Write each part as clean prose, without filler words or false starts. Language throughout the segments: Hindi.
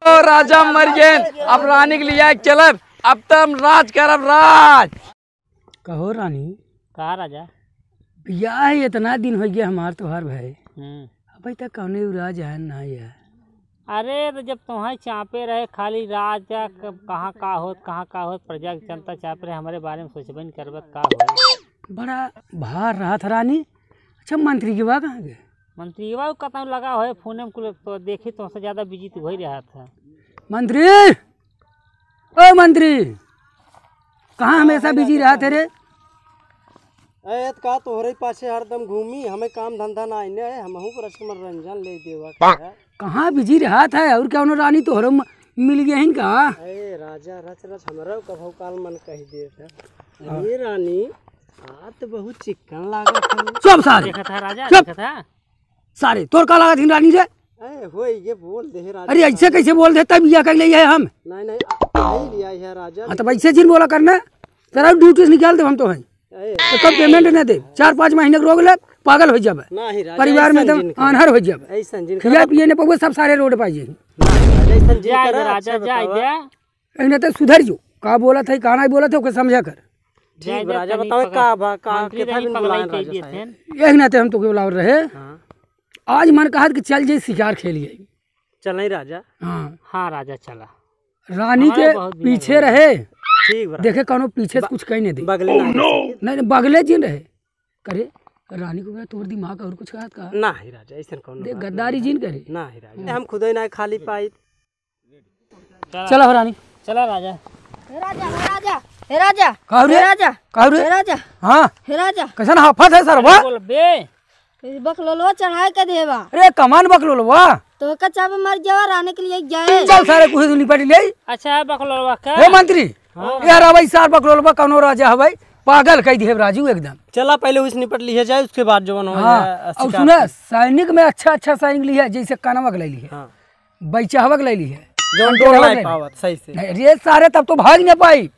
ओ राजा मर गए, अब रानी के लिए चलब, अब तो हम राज करब राज। कहो रानी कहा राजा बियाह इतना दिन हो गया हमार तोहार भाई अभी तक कौने राज है ना है। अरे तो जब तुम्हारे चापे रहे खाली राजा कहाँ का होत प्रजा की जनता चाप रहे हमारे बारे में सोचबे नहीं करबत का हो। बड़ा भार रहा था रानी। अच्छा मंत्री की बात कहाँ गए? मंत्री बाबू कतौ लगा हो फोन में कुल तो देखी तुमसे ज्यादा बिजी तो हो ही रहा था। मंत्री ओ मंत्री कहाँ हमेशा बिजी रहा थे रे? का तोहरे पाछे हरदम घूमी, हमें काम धंधा ना आईने है, हमहू पर मनोरंजन ले देवा। कहाँ बिजी रहा था और क्या रानी तोहरो मिल गया है इनका? अरे राजा रच रच हमरा कभू काल मन कह दे था। ये रानी हाथ बहुत चिकन लागत है। सब सारे देखा था राजा देखा था सारे तोर का लागत रानी रे? हो ये बोल दे राजा। अरे ऐसे कैसे बोल दे तब कर लिया है हम? नहीं लिया है राजा। हाँ तो ऐसे जिन बोला करना तेरा ड्यूटी से निकाल दे हम तो हैं तो कब पेमेंट न दे 4-5 महीने के रोक ले पागल हो जाए परिवार में एकदम अनहर हो जाए। खिया पिए ने पहुए सब सारे रोड पाई जाए तो सुधर जो का बोला था कहा बोला था समझा कर। राजा बताओ का यही ना हम तो बुला रहे। आज मन कहा कि चल जाए शिकार खेलिए। चल नहीं राजा? हाँ राजा चला। रानी के पीछे रहे ठीक देखे कौनो पीछे से कुछ कहीं नहीं दे बगले नहीं बगले जिन रहे करे रानी को क्या तोड़ दिमाग और कुछ कहा ना ही राजा ऐसा कौन देख गद्दारी जिन करे ना ही राजा हम खुद ही ना खाली पाई। चला हो रानी चला राजा। हे राजा हे राजा हे राजा कहू रे हे राजा कहू रे हे राजा हाँ हे राजा कैसा हाफत है सर वाह बोल बे बकलोलवा चढ़ाए के देवा। अरे कमान बकलो वाह तो कच्चा पे मर जावा राने के लिए जाए। चल सारे कुछ निपट ले। अच्छा है बकलोलवा का हे मंत्री यार भाई सार बकलोलवा कौनो राजा है भाई पागल कह दिए राजू एकदम। चला पहले उस निपट लिया जाए उसके बाद जो हो हाँ और सुना सैनिक में अच्छा सैनिक लिया जैसे कानवक ले ली है बैचावक ले ली है सही से रे सारे तब तो भाग नहीं पाई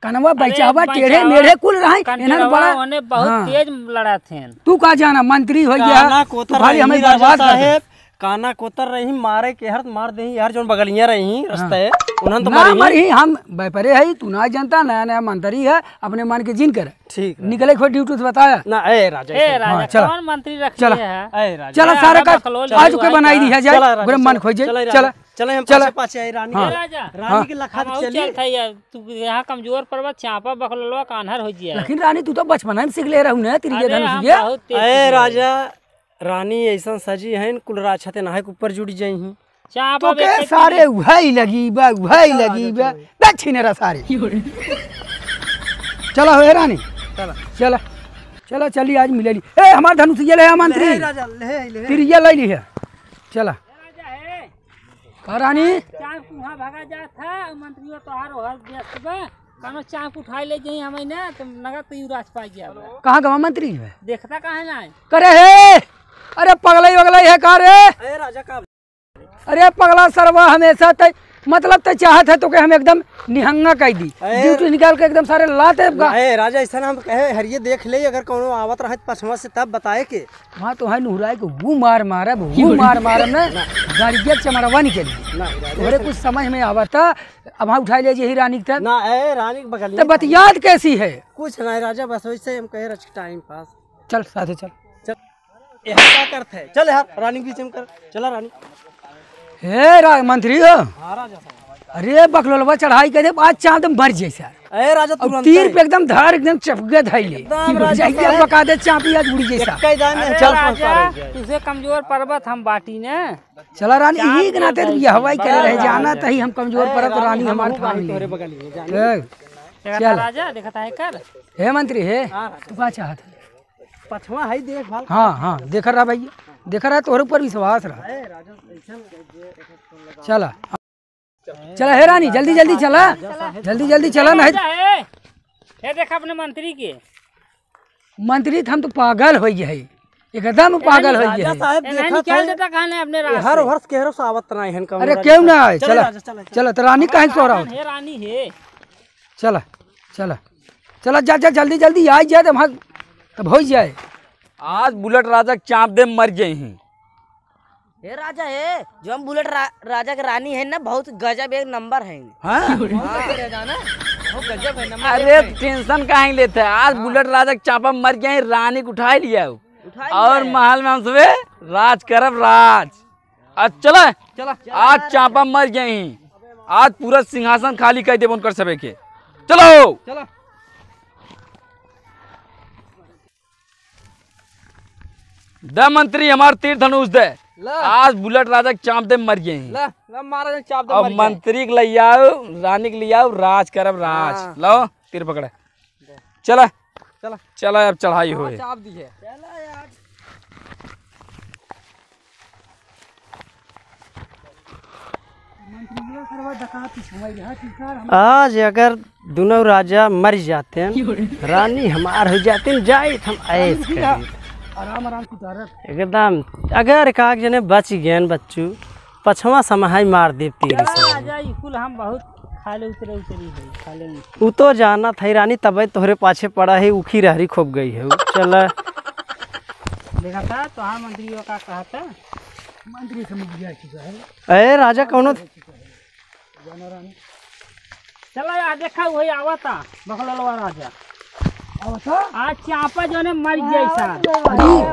कनवा बैचावा टेढ़े मेढ़े कुल रहे बड़ा बहुत तेज लड़ा थे। तू का जाना मंत्री हो गया भाई हमें बर्बाद साहेब काना कोतर रही मारे के हर मार दे यार जो बगलिया रही रास्ते उन्होंने तो मारी हम व्यापारी है तू ना जानता नया नया मंत्री है अपने मन के जिन कर ठीक निकले खोई ड्यूटी से बताया ना ए राजा कौन मंत्री रख चला है चला सारे का आज के बनाई दी है जाए गुरु मन खोई जाए चला चले हम चला पाछे आई रानी रानी के लखा चल था यार तू यहाँ कमजोर पर्वत चापा बकलोलवा कान्हर हो गया। लेकिन रानी तू तो बचपन में सीख ले रहू ना तेरी धनुष ए राजा रानी ऐसा सजी है कुल राछते नहाए के ऊपर जुड़ी जाई ही चापा तो के सारे उहाई लगी बा दक्षिण रा सारे चला हो रानी चला चला चला चली आज मिले ए हमार धनुष ये ले मंत्री राजा ले तिरिया ले ली है चला रानी चाप वहाँ भागा जा था मंत्री तो हर व्यस्त बा कानो चाप उठाई ले जाई हमें ना तो नगर तो यू राज पा गया कहाँ गवा मंत्री है देखता कहाँ ना करे हे अरे पगला है का रे ए राजा का अरे पगला सरवा हमेशा ते मतलब ते चाहत है तो के हम एकदम निहंगा कह दी ड्यूटी निकाल के एकदम सारे लाते ए राजा ऐसा हम कहे हरिये देख ले अगर कोनो आवत रहत पछवा से तब बताए के वहाँ तो है नुहराए को वो मार ना गाड़िया चमरवा निकल तोरे कुछ समझ में आवता अब वहाँ उठाई ले जी रानी तक ना ए रानी के बगल तो बतियात कैसी है कुछ नहीं राजा बस वैसे हम कहे रच टाइम पास चल साथे चल यहाँ क्या करते है चल यार रानी बीच में कर चला रानी हे मंत्री हो राजा अरे बकलोलवा चढ़ाई कर दे आज चाँद मर जैसा ए राजा तुरंत तीर पे एकदम धार एकदम चपके धैले जाइए पका दे चापी आज उड़ी जैसा तुझे कमजोर पर्वत हम बाटी ने चला रानी यही के नाते तू हवाई करे रह जाना तही हम कमजोर पर्वत रानी हमारे थाने बगल में चल राजा देखता है कर हे मंत्री हे तू का चाहत है पछवा है देख भाल हाँ देख रहा भैया देख रहा तोहरे ऊपर विश्वास रहा चला चला हे रानी जल्दी चला नहीं ये देख अपने मंत्री के मंत्री हम तो पागल हो गए एकदम पागल हो गए साहब देखा क्या देता कहने अपने हर वर्ष केहरो सावत नहीं है अरे क्यों ना है चला तो रानी कहीं सो रहा है रानी है चला जा जल्दी आ जाए तब हो जाए आज बुलेट राजा चाप दे मर गए हैं। हे राजा है जो हम बुलेट राजा के रानी है ना, बहुत गजब एक नंबर है। अरे टेंशन काहे लेते हैं, आज बुलेट राजा के चापा मर गए, रानी को उठा लिया हो। और महल में हम सबे राज करब राज। आज चला चला, आज चापा मर गए ही, आज पूरा सिंहासन खाली कर देब उनकर सबे के। चलो चलो द मंत्री हमार तीर धनुष दे, आज बुलेट राजा के चाप दे मर गए हैं। अब मंत्री के ले आओ, रानी के ले आओ, राज करब राज। लो तीर पकड़े, चला चला चला, अब चढ़ाई हो। आज अगर दोनों राजा मर जाते हैं, रानी हमार हो जाते हैं, जाए हम ऐश करें आराम आराम से एकदम। अगर काग जने बच गए बच्चू, पछवा समाई मार दे तीर से। राजा स्कूल हम बहुत खाले उतरे उतरी है, खाले में उ तो जाना था रानी, तब तोहरे पाछे पड़ा है, उखी रहरी खोप गई है। चल देखा था तो हाँ मंत्री का कहा था, मंत्री समझ गया चुका है। ए राजा कौनो चला यार देखा वही आवा था बखलवा राजा। आवता आज चापा जो ने मर गई सर।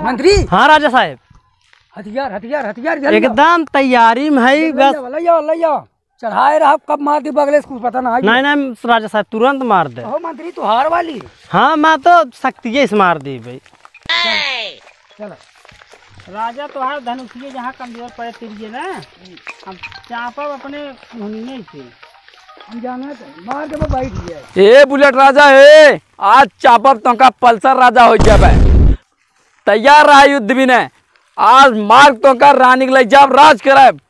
मंत्री। हाँ राजा साहब, हथियार हथियार हथियार जल्दी एकदम तैयारी में है बस। ले जाओ चढ़ाए रहा, कब मार दी बगले से कुछ पता ना। नहीं नहीं राजा साहब तुरंत मार दे। हो मंत्री तो हार वाली। हाँ मैं तो शक्ति से मार दी भाई। चलो राजा तो हर धनुषिये जहाँ कमजोर पड़े तिरिए ना, हम चापा अपने हुनिये थे, हम जाना है मार के बैठ गया। ए बुलेट राजा है, आज चापब तो का पल्सर राजा हो जाबे। तैयार रहा युद्ध भी ने, आज मार्ग तो का रानी के लिए जब राज करब।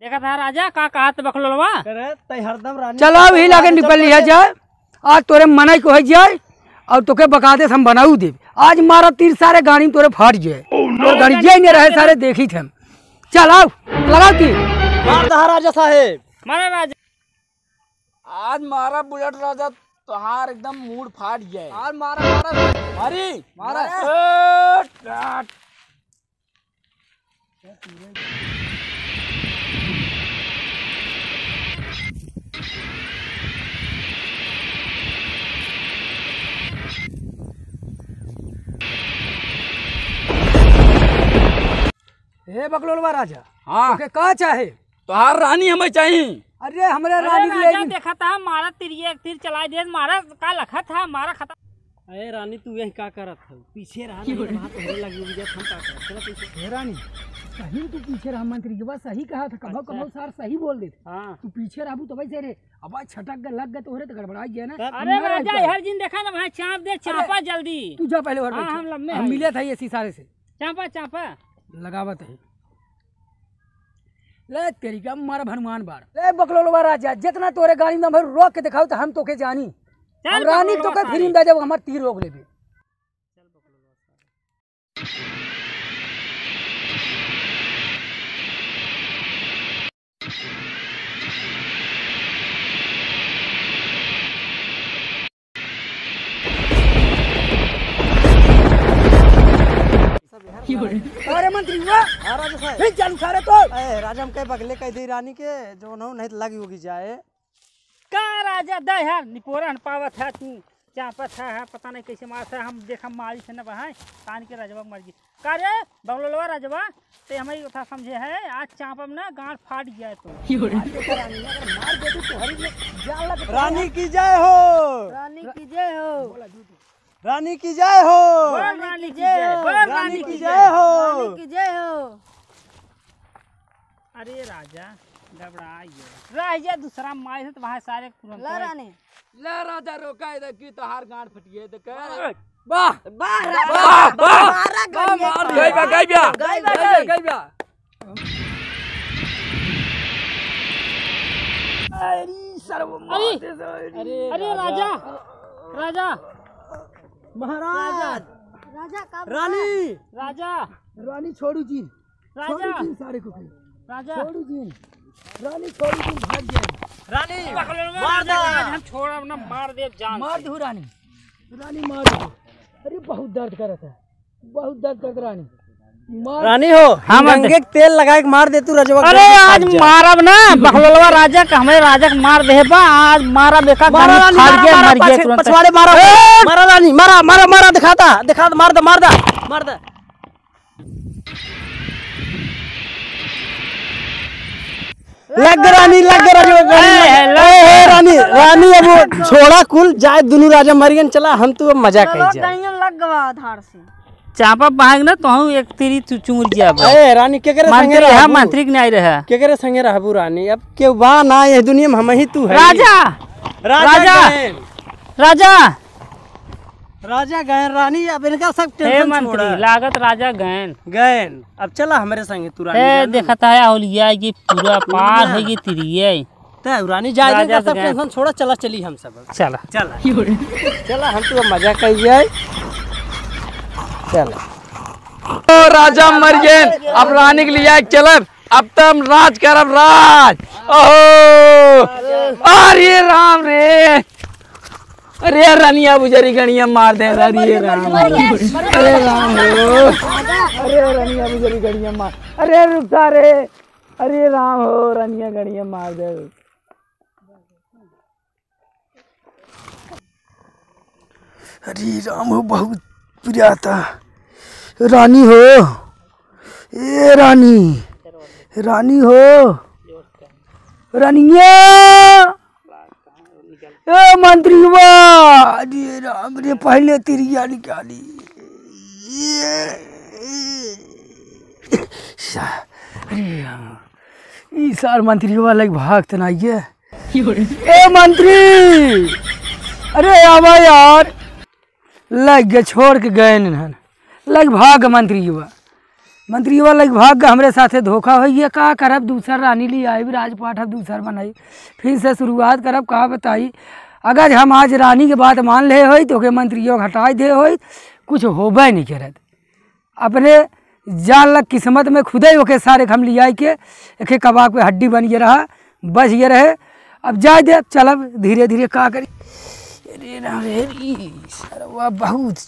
देखा था राजा का कहा था बखलवा। हरदम रानी चलो अब हिला के निकल लिया जाए, आज तोरे मनाई को हो जाए और तोके बका दे हम बनाऊ दे। आज मारा तीर सारे गाड़ी में तोरे फाट जाए, और गाड़ी जाए नहीं रहे सारे देखी थे। चल आओ लगाओ तीर। मार दहा राजा साहेब। मारा राजा, आज मारा बुलेट राजा तोहार एकदम मूड फाट गया। आज मारा मारा मारी मारा। हे बकलोलवा राजा, हाँ तोके का चाहे? तोहार रानी हमें चाहिए। अरे हमरे अरे रानी के राजा लिए देखा था मारा तिरिए, एक तीर चला दे, मारा का लखा था, मारा खता। अरे रानी तू यही का करत है? पीछे रहा ना, वहां तो होने लगी मुझे, हम का करत? चलो पीछे। हे रानी सही तू पीछे रहा, मंत्री के बाद सही कहा था, कभो कभो सार सही बोल देते। हाँ तू पीछे रहबू तो वैसे रे, अब आज छटक गए लग गए तो तो गड़बड़ा गया ना। अरे राजा हर दिन देखा ना, वहाँ चाप दे, चापा जल्दी। तू जा पहले और हाँ, बैठ। हम लम्बे हम हैं। मिले थे इसी सारे से चापा चापा लगावत है। ले तेरी का मारा हनुमान बार। ले बकलोलवा राजा, जितना तोरे गाड़ी में भर रोक के दिखाओ तो हम तोके जानी। चल हम रानी तो बकलोलवा का फिर इंदा जब हमार तीर रोक लेबे। अरे मंत्री हुआ राजा साहब। फिर चालू सारे तो राजा हम कह बगले कह दी रानी के, जो नहीं तो लगी होगी जाए। का राजा दे यार निपोरन पावत है, तू चापत है पता नहीं कैसे मारता है। हम देखा मारी से न बहाय कान के राजवा मर गई। का रे बगलोलवा राजवा ते हमारी कथा समझे है, आज चापम ना गांठ फाट गया तो। रानी की जय हो, रानी की जय हो, रानी की जय हो, बोल रानी की जय, बोल रानी की जय हो। रानी की जय हो। अरे राजा घबरा राजा दूसरा मार है तो वहाँ सारे तुरंत ला रानी ले राजा रोका इधर की तोहार गांठ फटिए देख। वाह वाह वाह वाह गई बा गई बा गई बा, गई बा। अरे राजा राजा महाराज राजा का रानी राजा रानी छोड़ू जी, राजा सारे को राजा छोड़ू जी, रानी छोड़ू जी भाग गए। रानी पकड़ लो, मार दो। राजा, हम छोड़ ना मार दे जान मार से। दू रानी। रानी मार दो। अरे बहुत दर्द करता है, बहुत दर्द करता रानी। मार रानी हो हम गंगे के तेल लगा के मार दे तू रजवा। अरे आज मारब ना बकलोलवा राजा का, हमें राजा के मार दे बा आज मारा बेका मारा रानी, फाड़ के मारा, मर गया पाछे- तुरंत। पछवाड़े मारा मारा रानी, मारा मारा मारा, दिखाता दिखाता, मार दे मार दे मार दे। लग रानी, लग रानी, रानी अब वो छोड़ा कुल जाए, दोनों राजा मर गए। चला हम तू अब मजा कर जा। कहीं लग गवा धार से। चापा पाएंगे ना तो हम एक तीरी चूर गया बा। ए रानी के करे संगे मंत्री है, रहबू? मंत्री के नहीं रहा। के करे संगे रहबू रानी? अब के बा ना ये दुनिया में हम ही तू है। राजा राजा गए। राजा राजा गए रानी, अब इनका सब हे टेंशन मंत्री छोड़ा। लागत राजा गैन गए अब चला हमारे संगे तू रानी। ए देखता है होलिया ये पूरा पार है ये तिरिये। ते रानी जाए राजा इनका सब गए। टेंशन छोड़ा, चला चली हम सब। चला चला चला हम तो मजा कर जाए। चला ओ राजा मर गए, अब रानी के लिए चलब, अब तो हम राज करब राज। ओहो अरे राम रे, अरे रनिया बुजरी गणिया मार दे। अरे राम, अरे राम हो, अरे रनिया बुजरी गणिया मार, अरे रुक रे, अरे राम हो, रनिया गणिया मार दे। अरे राम हो, बहुत प्रियाता रानी हो। ए रानी, रानी हो, रानिया, ए मंत्री बा। अरे राम रे, पहले तिरिया निकाली। अरे राम, ई सार मंत्री बा लग भाग तो नहीं है। ए मंत्री, अरे आवा यार, लग गए छोड़ के गए नहन, लग भाग मंत्री युवा, मंत्री युवा लग भाग हमरे साथे धोखा हो। ये का करब, दूसरा रानी ली आई राजपाट अब दूसर बनाई, फिर से शुरुआत करब। कहा बताई, अगर हम आज रानी के बात मान ले हो तो के मंत्रियों हटाई दे हो, कुछ होबे नहीं करत। अपने जान लग किस्मत में खुदे ओके सारे हम लिया के एक कबाब पे हड्डी बन गया रहा, बच गए रहे। अब जाए दे, चलब धीरे धीरे का करी। अरे राम रे, बहुत